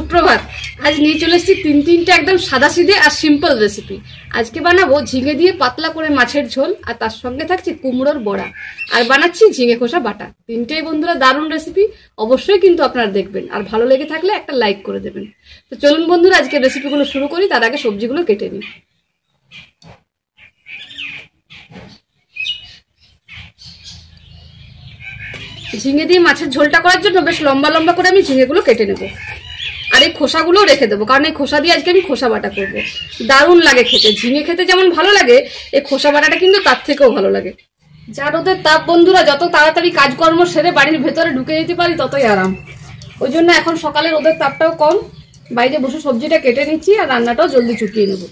সুপ্রভাত। আজ নিয়ে চলে এসেছি তিনটে একদম সাদা সিধে আর সিম্পল রেসিপি। আজকে বানাবো ঝিঙে দিয়ে পাতলা করে মাছের ঝোল, আর তার সঙ্গে থাকছে কুমড়োর বড়া, আর বানাচ্ছি ঝিঙে খোসা বাটা। তিনটেই বন্ধুরা দারুণ রেসিপি, অবশ্যই কিন্তু আপনারা দেখবেন, আর ভালো লেগে থাকলে একটা লাইক করে দেবেন। তো চলুন বন্ধুরা আজকে রেসিপিগুলো শুরু করি। তার আগে সবজিগুলো কেটে নিই। ঝিঙে দিয়ে মাছের ঝোলটা করার জন্য বেশ লম্বা লম্বা করে আমি ঝিঙেগুলো কেটে নেবো, আর এই খোসাগুলো রেখে দেবো, কারণ এই খোসা দিয়ে আজকে আমি খোসা বাটা করবো। দারুণ লাগে খেতে, ঝিঙে খেতে যেমন ভালো লাগে, এই খোসা বাটাটা কিন্তু তার থেকেও ভালো লাগে। যা রোদের তাপ বন্ধুরা, যত তাড়াতাড়ি কাজকর্ম সেরে বাড়ির ভেতরে ঢুকে যেতে পারি ততই আরাম। ওই জন্য এখন সকালে রোদের তাপটাও কম, বাইরে বসে সবজিটা কেটে নিচ্ছি, আর রান্নাটাও জলদি চুকিয়ে নেবো।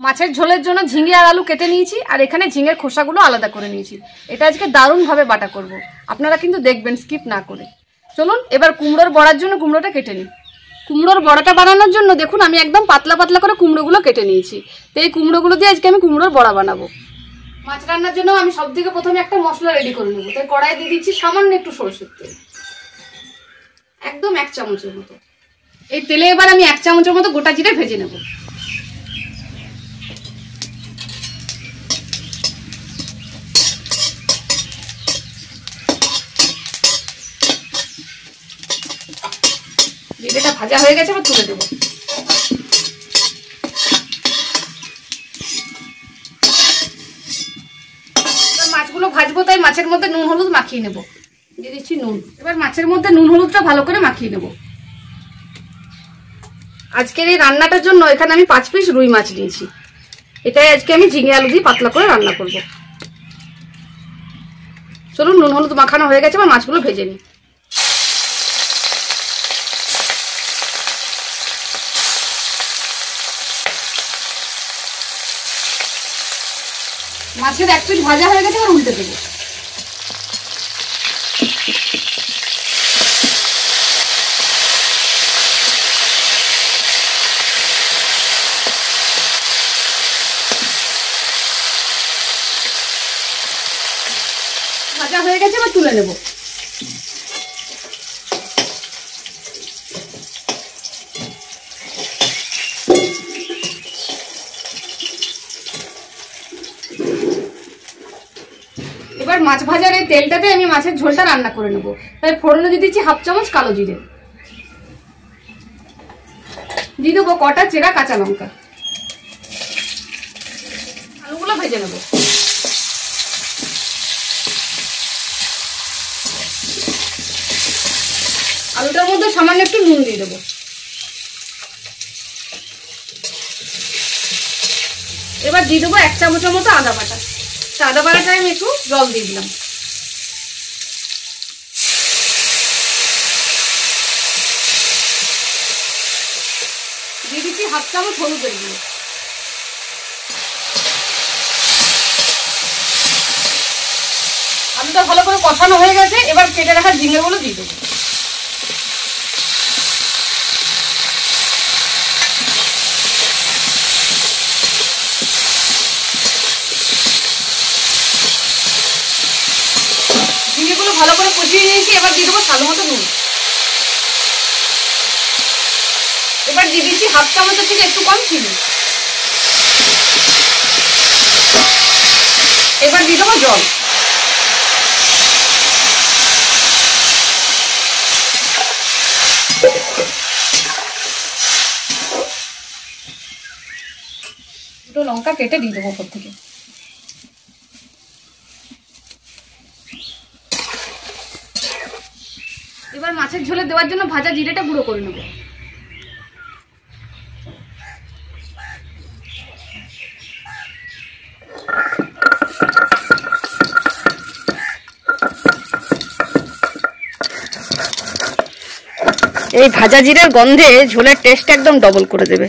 মাছের ঝোলের জন্য ঝিঙে আর আলু কেটে নিয়েছি, আর এখানে ঝিঙের খোসাগুলো আলাদা করে নিয়েছি। এটা আজকে দারুণভাবে বাটা করব, আপনারা কিন্তু দেখবেন স্কিপ না করে। চলুন এবার কুমড়োর বড়ার জন্য কুমড়োটা কেটে নিই। কুমড়োর বড়াটা বানানোর জন্য দেখুন আমি একদম পাতলা পাতলা করে কুমড়োগুলো কেটে নিয়েছি। তো এই কুমড়োগুলো দিয়ে আজকে আমি কুমড়োর বড়া বানাবো। মাছ রান্নার জন্য আমি সব থেকে প্রথমে একটা মশলা রেডি করে নেবো। তাই কড়াই দিয়ে দিচ্ছি সামান্য একটু সরষের তেল, একদম 1 চামচের মতো। এই তেলে এবার আমি 1 চামচের মতো গোটা জিরে ভেজে নেবো। জিরেটা ভাজা হয়ে গেছে, এবার তুলে দেবো। মাছগুলো ভাজবো, তাই মাছের মধ্যে নুন হলুদ মাখিয়ে নেবো। দিয়ে দিচ্ছি নুন। এবার মাছের মধ্যে নুন হলুদটা ভালো করে মাখিয়ে নেবো। আজকের এই রান্নাটার জন্য এখানে আমি 5 পিস রুই মাছ নিয়েছি। এটাই আজকে আমি ঝিঙে আলু দিয়ে পাতলা করে রান্না করব। চলুন, নুন হলুদ মাখানো হয়ে গেছে, এবার মাছগুলো ভেজে নিই। মাছের 1 পিস ভাজা হয়ে গেছে, এবার উল্টে দেবো। ভাজা হয়ে গেছে, এবার তুলে নেব। এবার মাছ ভাজার এই তেলটাতে আমি মাছের ঝোলটা রান্না করে নেব। তাই ফোড়নে দিয়ে দিচ্ছি 1/2 চামচ কালো জিরে, দিয়ে দেবো কটা চেরা কাঁচা লঙ্কা। আলুগুলো ভেজে নেব। আলুটার মধ্যে সামান্য একটু নুন দিয়ে দেবো। এবার দিয়ে দেবো 1 চামচের মতো আদা বাটা। আদা বাটাটায় আমি একটু জল দিয়ে দিলাম। দিয়ে দিচ্ছি 1/2 চামচ হলুদের গুঁড়ো। আলুটা ভালো করে কষানো হয়ে গেছে, এবার কেটে রাখা ঝিঙেগুলো দিয়ে দেবো। ঝিঙেগুলো ভালো করে কষিয়ে নিয়েছি, এবার দিয়ে দেবো স্বাদ মতো নুন। এবার দিয়ে দিচ্ছি 1/2 চামচের থেকে একটু কম চিনি। এবার দিয়ে দেবো জল। দুটো লঙ্কা কেটে দিয়ে দেবো উপর থেকে। এবার মাছের ঝোলে দেওয়ার জন্য ভাজা জিরেটা গুঁড়ো করে নেব। এই ভাজা জিরের গন্ধে ঝোলের টেস্ট একদম ডবল করে দেবে।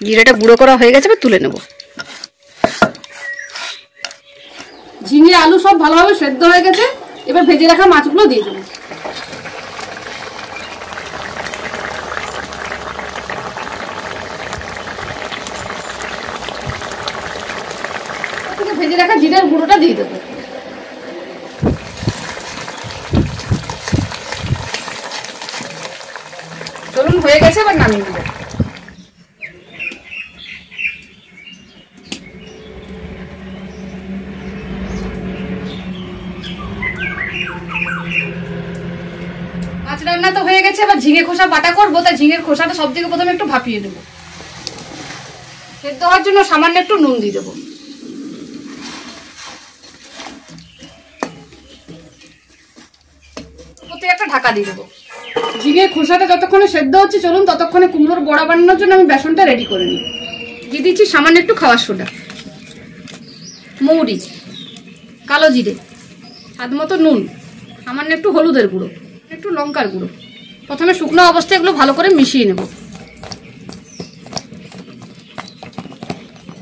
জিরেটা গুঁড়ো করা হয়ে গেছে, তুলে নেব। ঝিঙে আলু সব ভালোভাবে সেদ্ধ হয়ে গেছে, এবার ভেজে রাখা মাছগুলো দিয়ে দেবো। ভেজে রাখা জিরের গুঁড়োটা দিয়ে দেবো। চলুন হয়ে গেছে, এবার নামিয়ে দেবো। মাছ রান্না তো হয়ে গেছে, এবার ঝিঙে খোসা বাটা করবো, তাই ঝিঙের খোসাটা সব থেকে প্রথমে একটু ভাপিয়ে দেবো। সেদ্ধ হওয়ার জন্য সামান্য একটু নুন দিয়ে দেবো। একটা ঢাকা দিয়ে দেবো। ঝিঙের খোসাটা যতক্ষণে সেদ্ধ হচ্ছে, চলুন ততক্ষণে কুমড়োর বড়া বানানোর জন্য আমি বেসনটা রেডি করে নিই। দিয়ে দিচ্ছি সামান্য একটু খাওয়ার সোডা, মৌরি, কালো জিরে, স্বাদ মতো নুন, সামান্য একটু হলুদের গুঁড়ো, একটু লঙ্কার গুঁড়ো। প্রথমে শুকনো অবস্থায় এগুলো ভালো করে মিশিয়ে নেব।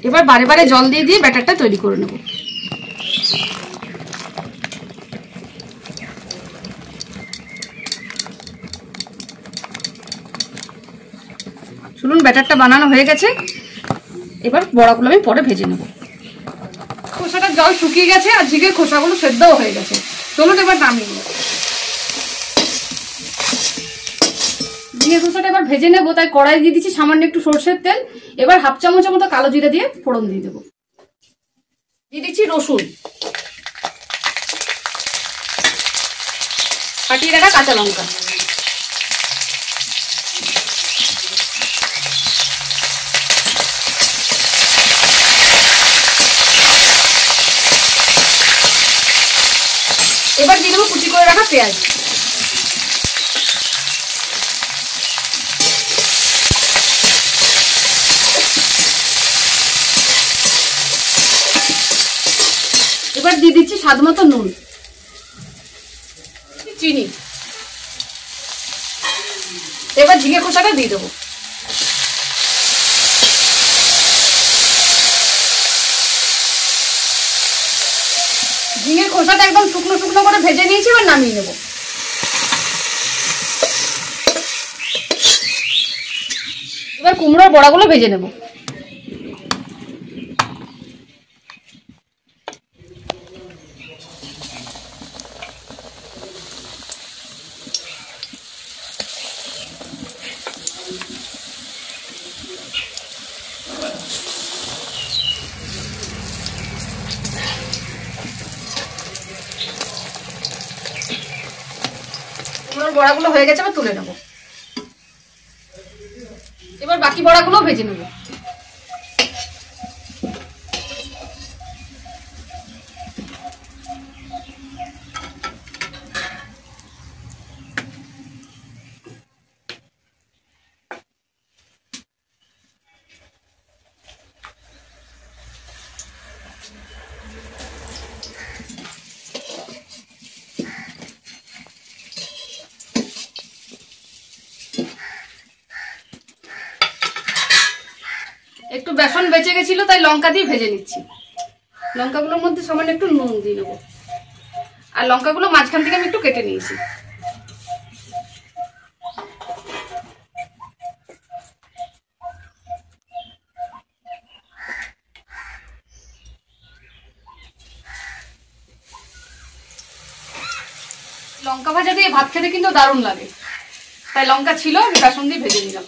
এবার বারে বারে জল দিয়ে দিয়ে ব্যাটারটা তৈরি করে নেব। চলুন ব্যাটারটা বানানো হয়ে গেছে, এবার বড়াগুলো আমি পরে ভেজে নেব। খোসাটার জল শুকিয়ে গেছে আর ঝিঙের খোসাগুলো সেদ্ধও হয়ে গেছে। চলুন এবার নামিয়ে নেব। ঝিঙের খোসাটা এবার ভেজে নেব, তাই কড়াই দিয়ে দিচ্ছি সামান্য একটু সরষের তেল। এবার হাফ চামচের মতো কালো জিরে দিয়ে ফোড়ন দিয়ে দেবো। দিয়ে দিচ্ছি রসুন, ফাটিয়ে রাখা কাঁচা লঙ্কা, এবার দিয়ে দেবো কুচি করে রাখা পেঁয়াজ। এবার দিয়ে দিচ্ছি স্বাদ মতো নুন, চিনি। এবার ঝিঙে খোসাটা দিয়ে দেবো। ঝিঙের খোসাটা একদম শুকনো শুকনো করে ভেজে নিয়েছি, এবার নামিয়ে নেব। এবার কুমড়োর বড়াগুলো ভেজে নেব। বড়াগুলো হয়ে গেছে, এবার তুলে নেব। এবার বাকি বড়াগুলো ভেজে নেব। একটু বেসন বেঁচে গেছিল, তাই লঙ্কা দিয়ে ভেজে নিচ্ছি। লঙ্কাগুলোর মধ্যে সামান্য একটু নুন দিয়ে দেবো, আর লঙ্কাগুলো মাঝখান থেকে আমি একটু কেটে নিয়েছি। লঙ্কা ভাজা দিয়ে ভাত খেতে কিন্তু দারুণ লাগে, তাই লঙ্কা ছিল, আমি বেসন দিয়ে ভেজে নিলাম।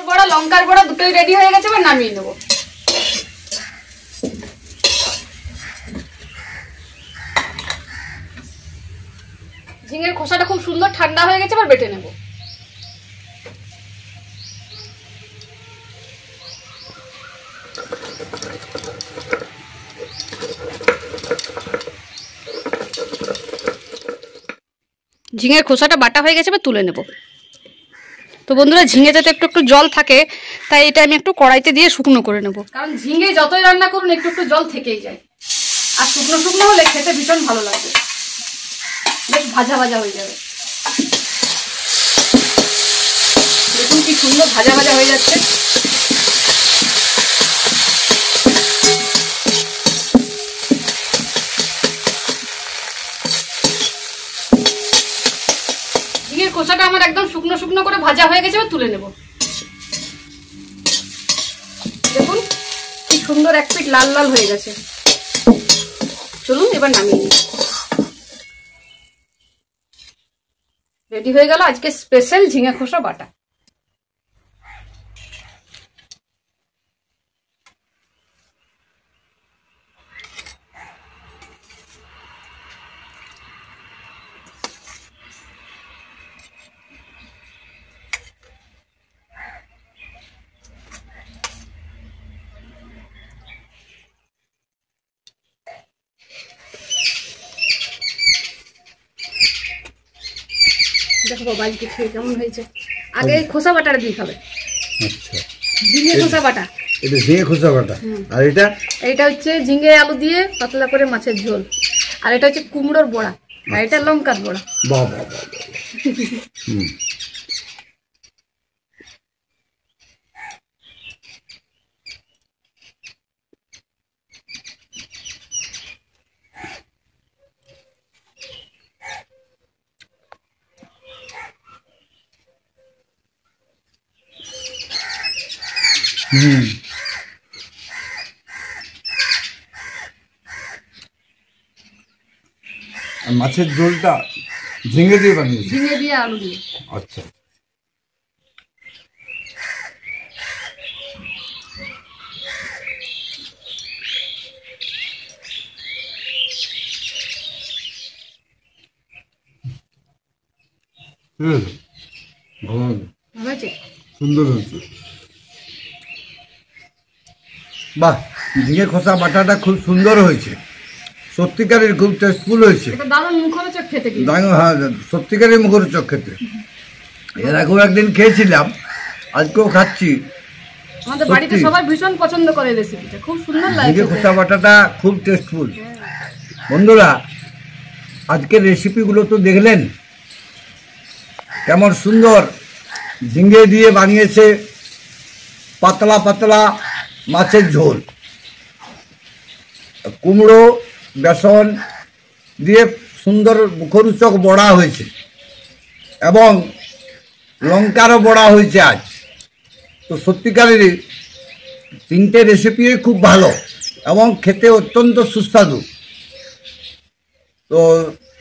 বড়া লঙ্কার বড়া দুটোই রেডি হয়ে গেছে, এবার নামিয়ে নেব। ঝিঙের খোসাটা খুব সুন্দর ঠান্ডা হয়ে গেছে, এবার বেটে নেব। ঝিঙের খোসাটা বাটা হয়ে গেছে, এবার তুলে নেব। তো বন্ধুরা, ঝিঙেতে তো একটু একটু জল থাকে, তাই এটা আমি একটু কড়াইতে দিয়ে শুকনো করে নেব। কারণ ঝিঙে যতই রান্না করুন একটু একটু জল থেকেই যায়, আর শুকনো শুকনো হলে খেতে ভীষণ ভালো লাগবে, বেশ ভাজা ভাজা হয়ে যাবে। দেখুন কি সুন্দর ভাজা ভাজা হয়ে যাচ্ছে। ঝিঙের খোসাটা আমার একদম শুকনো শুকনো করে ভাজা হয়ে গেছে, এবার তুলে নেব। দেখুন কি সুন্দর এক পিঠ লাল লাল হয়ে গেছে। চলুন এবার নামিয়ে নিই। রেডি হয়ে গেল আজকে স্পেশাল ঝিঙে খোসা বাটা। দেখো বাবা আজকে খেয়ে কেমন হয়েছে। আগে খোসা বাটাটা দিয়ে খাবে। আচ্ছা, ঝিঙে খোসা বাটা। এটা ঝিঙে খোসা বাটা। আর এটা হচ্ছে ঝিঙে আলু দিয়ে পাতলা করে মাছের ঝোল। আর এটা হচ্ছে কুমড়োর বড়া। আর এটা লঙ্কার বড়া। বাহ বাহ বাহ। হুম, হুম। আর মাছের ঝোলটা ঝিঙে দিয়ে বানিয়েছি। ঝিঙে দিয়ে আলু দিয়ে। আচ্ছা, ভালো হয়েছে? সুন্দর হয়েছে। বাহ, ঝিঙে খোসা বাটাটা খুব সুন্দর হয়েছে, সত্যিকারের খুব টেস্টফুল হয়েছে। এটা দারুণ মুখরোচক খেতে কি। হ্যাঁ, সত্যিকারের মুখরোচক খেতে। এর আগেও একদিন খেয়েছিলাম, আজকেও খাচ্ছি। আমাদের বাড়িতে সবাই ভীষণ পছন্দ করে রেসিপিটা, খুব সুন্দর লাগে। ঝিঙে খোসা বাটাটা খুব টেস্টফুল। বন্ধুরা, আজকের রেসিপিগুলো তো দেখলেন কেমন সুন্দর ঝিঙে দিয়ে বানিয়েছে পাতলা পাতলা মাছের ঝোল। কুমড়ো বেসন দিয়ে সুন্দর মুখরোচক বড়া হয়েছে এবং লঙ্কারও বড়া হয়েছে আজ। তো সত্যিকারেরই তিনটে রেসিপি খুব ভালো এবং খেতে অত্যন্ত সুস্বাদু। তো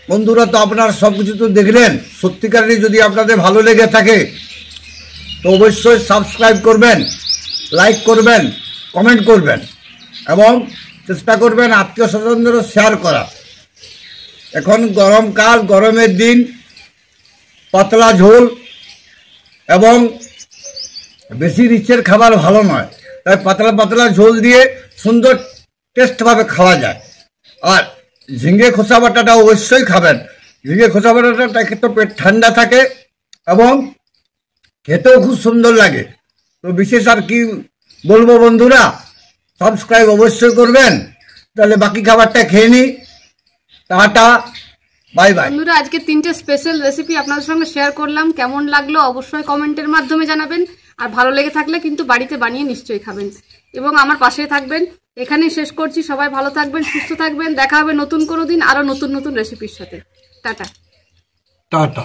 বন্ধুরা, তো আপনারা সব কিছু তো দেখলেন। সত্যিকারেরই যদি আপনাদের ভালো লেগে থাকে তো অবশ্যই সাবস্ক্রাইব করবেন, লাইক করবেন, কমেন্ট করবেন এবং চেষ্টা করবেন আত্মীয় স্বজনদেরও শেয়ার করা। এখন গরমকাল, গরমের দিন, পাতলা ঝোল এবং বেশি রিচের খাবার ভালো নয়, তাই পাতলা পাতলা ঝোল দিয়ে সুন্দর টেস্টভাবে খাওয়া যায়। আর ঝিঙে খোসা বাটাটা অবশ্যই খাবেন। ঝিঙে খোসা বাটাটা খেতে পেট ঠান্ডা থাকে এবং খেতেও খুব সুন্দর লাগে। তো বিশেষ আর কি বলবো বন্ধুরা, সাবস্ক্রাইব অবশ্যই করবেন। তাহলে বাকি খাবারটা খেয়ে নিই। Tata, bye bye. বন্ধুরা, আজকে তিনটে স্পেশাল রেসিপি আপনাদের সঙ্গে শেয়ার করলাম। কেমন লাগলো অবশ্যই কমেন্টের মাধ্যমে জানাবেন। আর ভালো লেগে থাকলে কিন্তু বাড়িতে বানিয়ে নিশ্চয়ই খাবেন এবং আমার পাশে থাকবেন। এখানেই শেষ করছি। সবাই ভালো থাকবেন, সুস্থ থাকবেন। দেখা হবে নতুন কোনো দিন আরো নতুন নতুন রেসিপির সাথে। টাটা। টাটা।